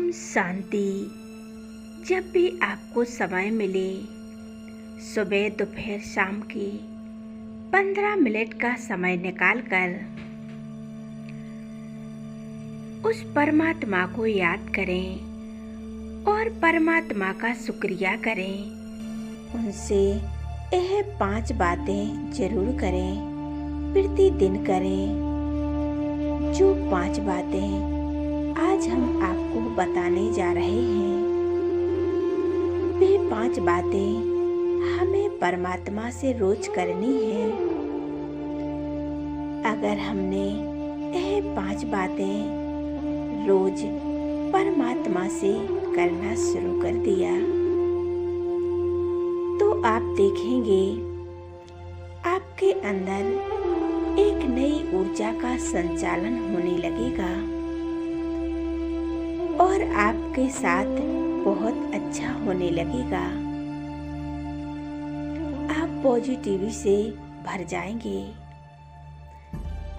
ओम शांति। जब भी आपको समय मिले, सुबह दोपहर शाम की 15 मिनट का समय निकालकर उस परमात्मा को याद करें और परमात्मा का शुक्रिया करें। उनसे यह 5 बातें जरूर करें, प्रतिदिन करें। जो 5 बातें आज हम आपको बताने जा रहे हैं, वे 5 बातें हमें परमात्मा से रोज करनी है। अगर हमने यह 5 बातें रोज परमात्मा से करना शुरू कर दिया, तो आप देखेंगे आपके अंदर एक नई ऊर्जा का संचालन होने लगेगा और आपके साथ बहुत अच्छा होने लगेगा। आप पॉजिटिविटी से भर जाएंगे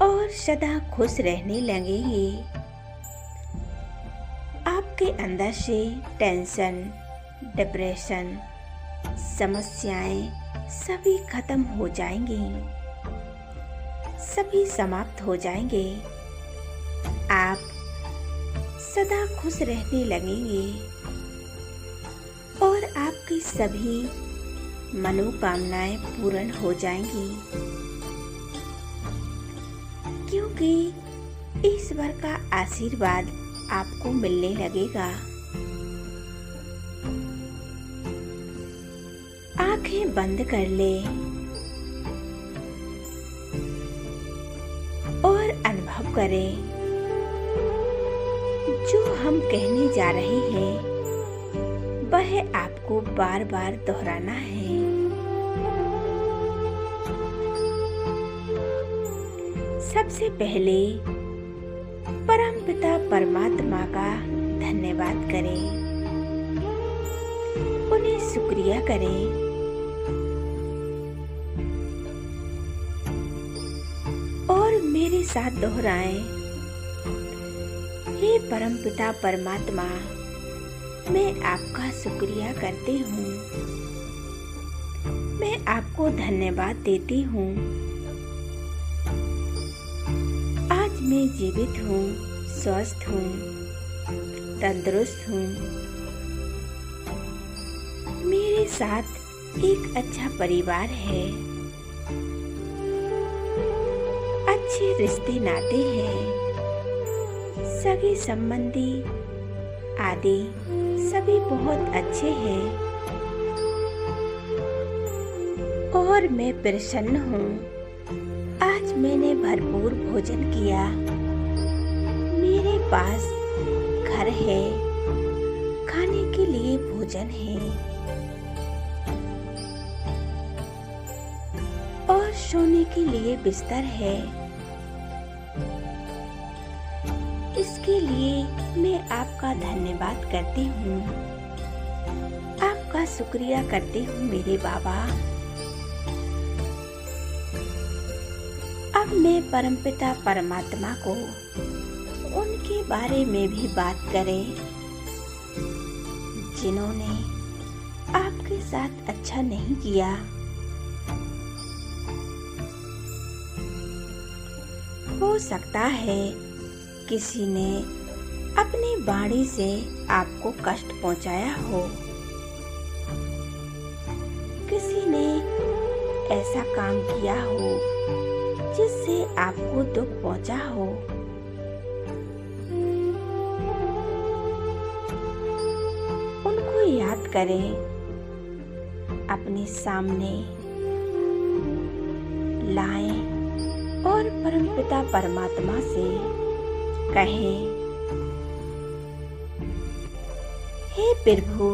और सदा खुश रहने लगेंगे। आपके अंदर से टेंशन, डिप्रेशन, समस्याएं सभी खत्म हो जाएंगी, सभी समाप्त हो जाएंगे। आप सदा खुश रहने लगेंगे और आपकी सभी मनोकामनाएं पूर्ण हो जाएंगी, क्योंकि ईश्वर का आशीर्वाद आपको मिलने लगेगा। आंखें बंद कर ले और अनुभव करें, जो हम कहने जा रहे हैं वह आपको बार बार दोहराना है। सबसे पहले परमपिता परमात्मा का धन्यवाद करें, उन्हें शुक्रिया करें। और मेरे साथ दोहराएं, हे परमपिता परमात्मा, मैं आपका शुक्रिया करती हूँ, मैं आपको धन्यवाद देती हूँ। आज मैं जीवित हूँ, स्वस्थ हूँ, तंदुरुस्त हूँ। मेरे साथ एक अच्छा परिवार है, अच्छे रिश्ते नाते हैं, सगे संबंधी आदि सभी बहुत अच्छे हैं और मैं प्रसन्न हूँ। आज मैंने भरपूर भोजन किया, मेरे पास घर है, खाने के लिए भोजन है और सोने के लिए बिस्तर है। इसके लिए मैं आपका धन्यवाद करती हूँ, आपका शुक्रिया करती हूँ मेरे बाबा। अब मैं परमपिता परमात्मा को उनके बारे में भी बात करें, जिन्होंने आपके साथ अच्छा नहीं किया। हो सकता है किसी ने अपनी वाणी से आपको कष्ट पहुंचाया हो, किसी ने ऐसा काम किया हो जिससे आपको दुख पहुंचा हो। उनको याद करें, अपने सामने लाएं और परमपिता परमात्मा से कहें, हे प्रभु,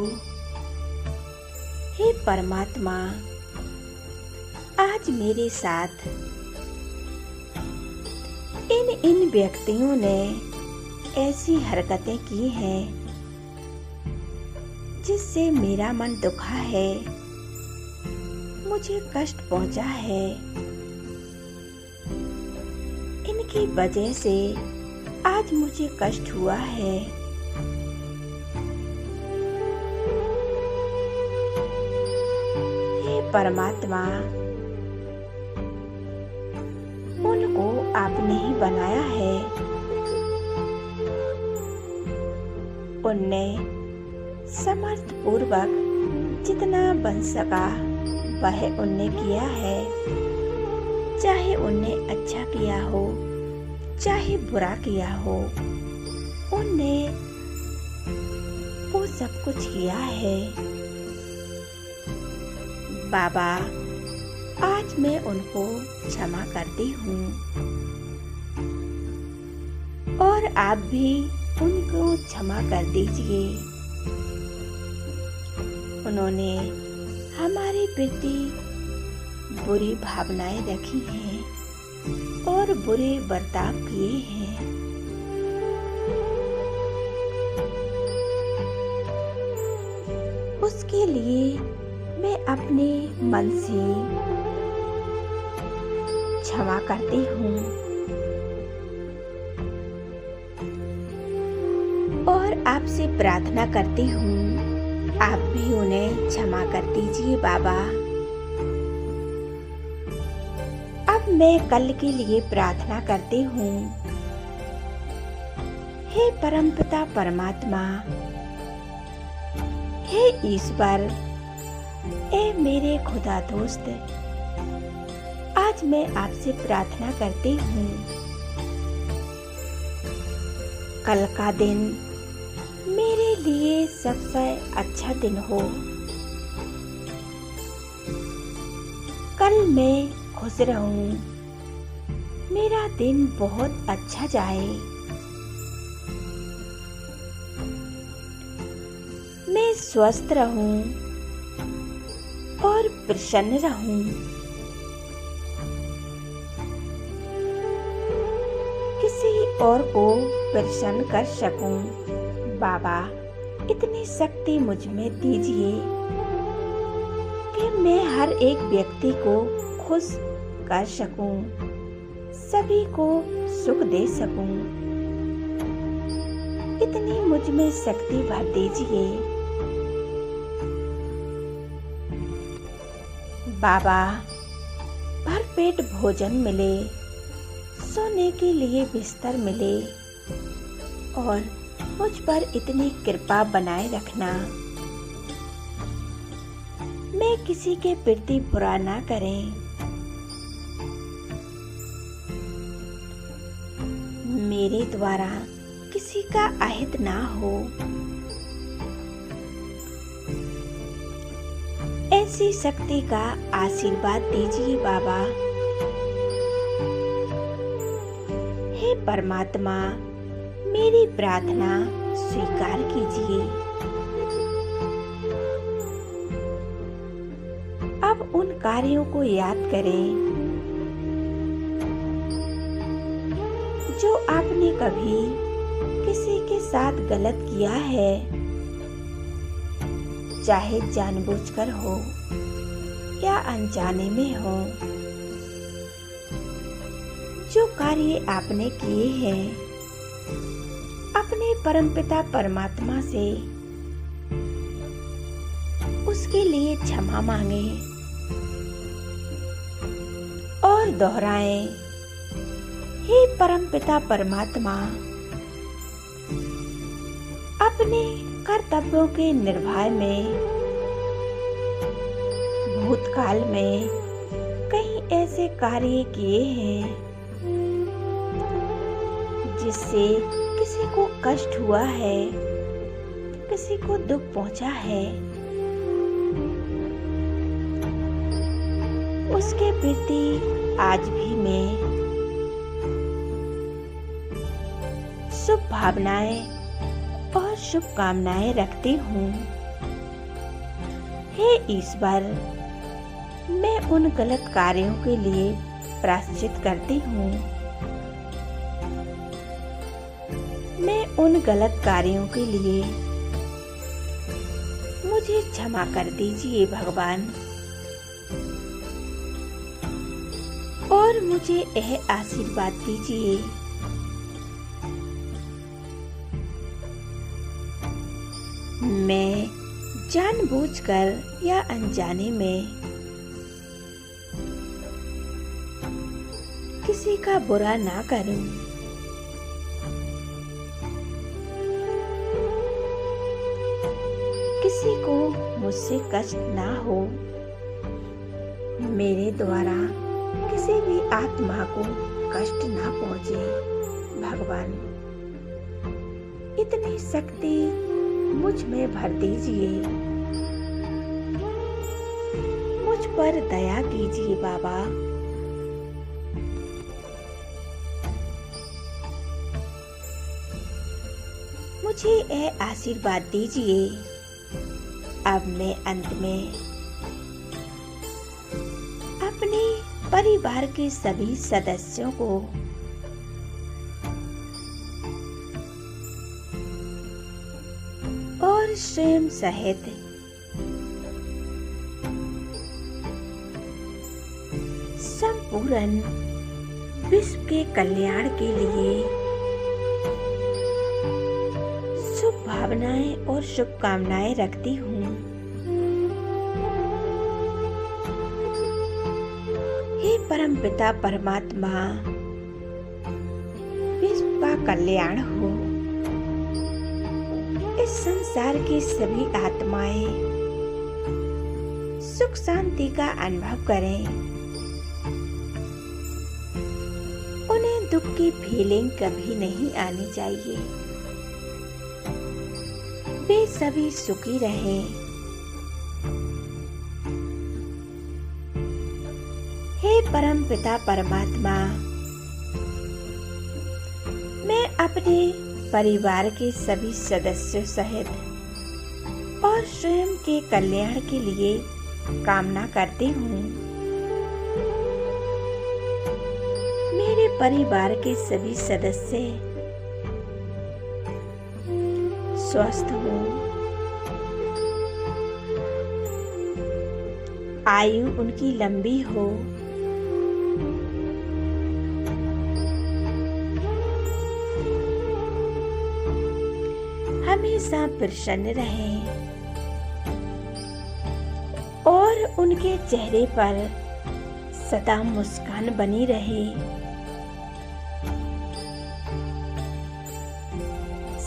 हे परमात्मा, आज मेरे साथ इन व्यक्तियों ने ऐसी हरकतें की हैं जिससे मेरा मन दुखा है, मुझे कष्ट पहुंचा है। इनकी वजह से आज मुझे कष्ट हुआ है। परमात्मा, उनको आपने ही बनाया है। उनने समर्थ पूर्वक जितना बन सका वह उनने किया है। चाहे उनने अच्छा किया हो, चाहे बुरा किया हो, उनने वो सब कुछ किया है। बाबा, आज मैं उनको क्षमा करती हूँ और आप भी उनको क्षमा कर दीजिए। उन्होंने हमारे प्रति बुरी भावनाएं रखी हैं और बुरे बर्ताव किए हैं। उसके लिए मैं अपने मन से क्षमा करती हूँ और आपसे प्रार्थना करती हूँ, आप भी उन्हें क्षमा कर दीजिए बाबा। अब मैं कल के लिए प्रार्थना करती हूँ। हे परमपिता परमात्मा, हे ईश्वर, ए मेरे खुदा दोस्त, आज मैं आपसे प्रार्थना करती हूँ, कल का दिन मेरे लिए सबसे अच्छा दिन हो। कल मैं खुश रहूं, मेरा दिन बहुत अच्छा जाए। मैं स्वस्थ रहूं और प्रसन्न रहूं। किसी और को प्रसन्न कर सकूं। बाबा, इतनी शक्ति मुझ में दीजिए कि मैं हर एक व्यक्ति को खुश कर सकूं, सभी को सुख दे सकूं। इतनी मुझ में शक्ति भर दीजिए। बाबा, भरपेट भोजन मिले, सोने के लिए बिस्तर मिले और मुझ पर इतनी कृपा बनाए रखना, मैं किसी के प्रति बुरा ना करें। मेरे द्वारा किसी का अहित ना हो, ऐसी शक्ति का आशीर्वाद दीजिए बाबा। हे परमात्मा, मेरी प्रार्थना स्वीकार कीजिए। अब उन कार्यों को याद करें जो आपने कभी किसी के साथ गलत किया है, चाहे जानबूझकर हो या अनजाने में हो। जो कार्य आपने किए हैं, अपने परमपिता परमात्मा से उसके लिए क्षमा मांगे और दोहराएं, हे परमपिता परमात्मा, अपने कर्तव्यों के निर्वाह में भूतकाल में कई ऐसे कार्य किए हैं जिससे किसी को कष्ट हुआ है, किसी को दुख पहुंचा है। उसके प्रति आज भी मैं शुभ भावनाएं और शुभकामनाएं रखती हूँ। हे ईश्वर, मैं उन गलत कार्यों के लिए प्रायश्चित करती हूँ। मैं उन गलत कार्यों के लिए मुझे क्षमा कर दीजिए भगवान, और मुझे यह आशीर्वाद दीजिए, मैं जानबूझकर या अनजाने में किसी का बुरा ना करूं, किसी को मुझसे कष्ट ना हो, मेरे द्वारा किसी भी आत्मा को कष्ट ना पहुंचे। भगवान, इतनी शक्ति मुझ में भर दीजिए, मुझ पर दया कीजिए बाबा। मुझे यह आशीर्वाद दीजिए, अब मैं अंत में अपने परिवार के सभी सदस्यों को और स्वयं सहित संपूर्ण विश्व के कल्याण के लिए शुभ भावनाएं और शुभकामनाएं रखती हूँ। हे परमपिता परमात्मा, विश्व का कल्याण हो, इस संसार की सभी आत्माएं सुख शांति का अनुभव करें, उन्हें दुख की फीलिंग कभी नहीं आनी चाहिए, वे सभी सुखी रहें। हे परम पिता परमात्मा, मैं अपने परिवार के सभी सदस्यों सहित और स्वयं के कल्याण के लिए कामना करती हूँ। मेरे परिवार के सभी सदस्य स्वस्थ हो, आयु उनकी लंबी हो, हमेशा प्रसन्न रहें और उनके चेहरे पर सदा मुस्कान बनी रहे।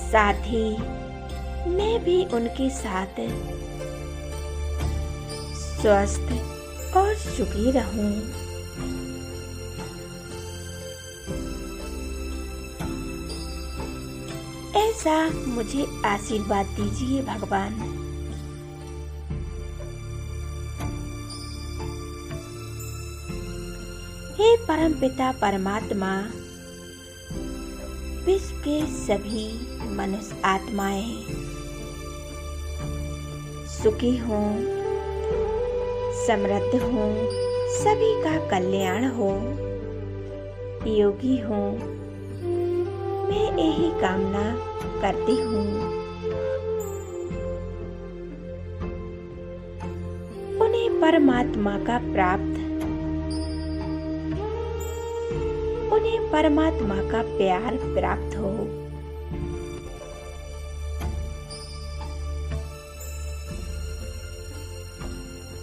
साथ ही मैं भी उनके साथ स्वस्थ और सुखी रहूं। ऐसा मुझे आशीर्वाद दीजिए भगवान। हे परमपिता परमात्मा, विश्व के सभी मनुष्य आत्माएं सुखी हों, समृद्ध हों, सभी का कल्याण हो, योगी हों, मैं यही कामना करती हूँ। उन्हें परमात्मा का उन्हें परमात्मा का प्यार प्राप्त हो।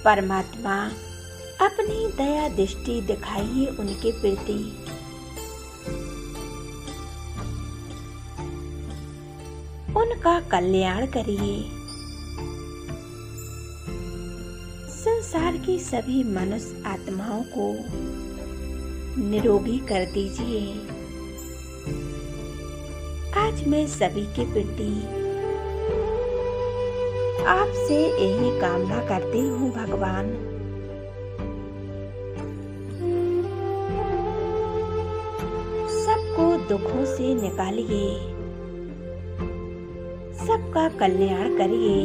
परमात्मा अपनी दया दृष्टि दिखाइए उनके प्रति। उनका कल्याण करिए। संसार की सभी मनुष्य आत्माओं को निरोगी कर दीजिए। आज मैं सभी के प्रति आपसे यही कामना करती हूँ भगवान। सबको दुखों से निकालिए, सबका कल्याण करिए।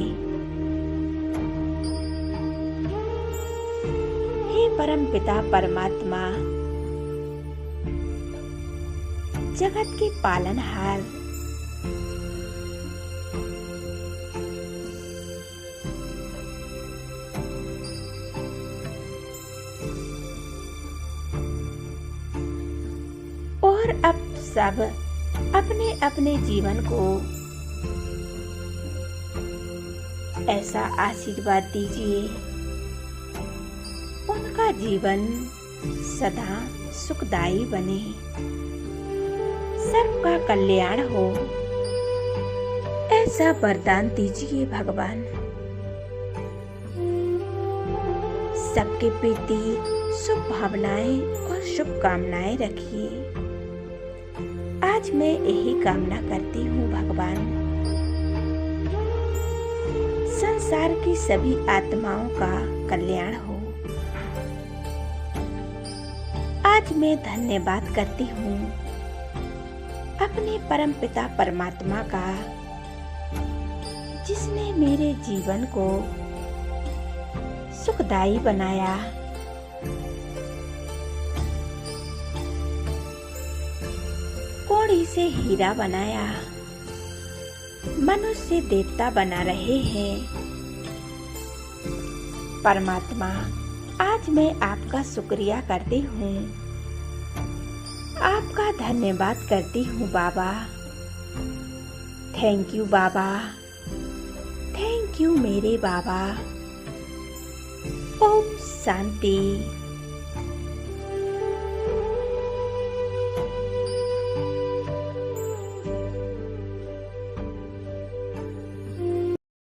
हे परम पिता परमात्मा, जगत के पालनहार, और अब सब अपने अपने जीवन को ऐसा आशीर्वाद दीजिए, उनका जीवन सदा सुखदायी बने, सबका कल्याण हो, ऐसा वरदान दीजिए भगवान। सबके प्रति शुभ भावनाएं और शुभकामनाएं रखिए। आज मैं यही कामना करती हूँ भगवान। संसार की सभी आत्माओं का कल्याण हो। आज मैं धन्यवाद करती हूँ अपने परमपिता परमात्मा का, जिसने मेरे जीवन को सुखदायी बनाया। कौड़ी से हीरा बनाया, मनुष्य देवता बना रहे हैं। परमात्मा, आज मैं आपका शुक्रिया करती हूँ, आपका धन्यवाद करती हूँ बाबा। थैंक यू बाबा, थैंक यू मेरे बाबा। ओम शांति।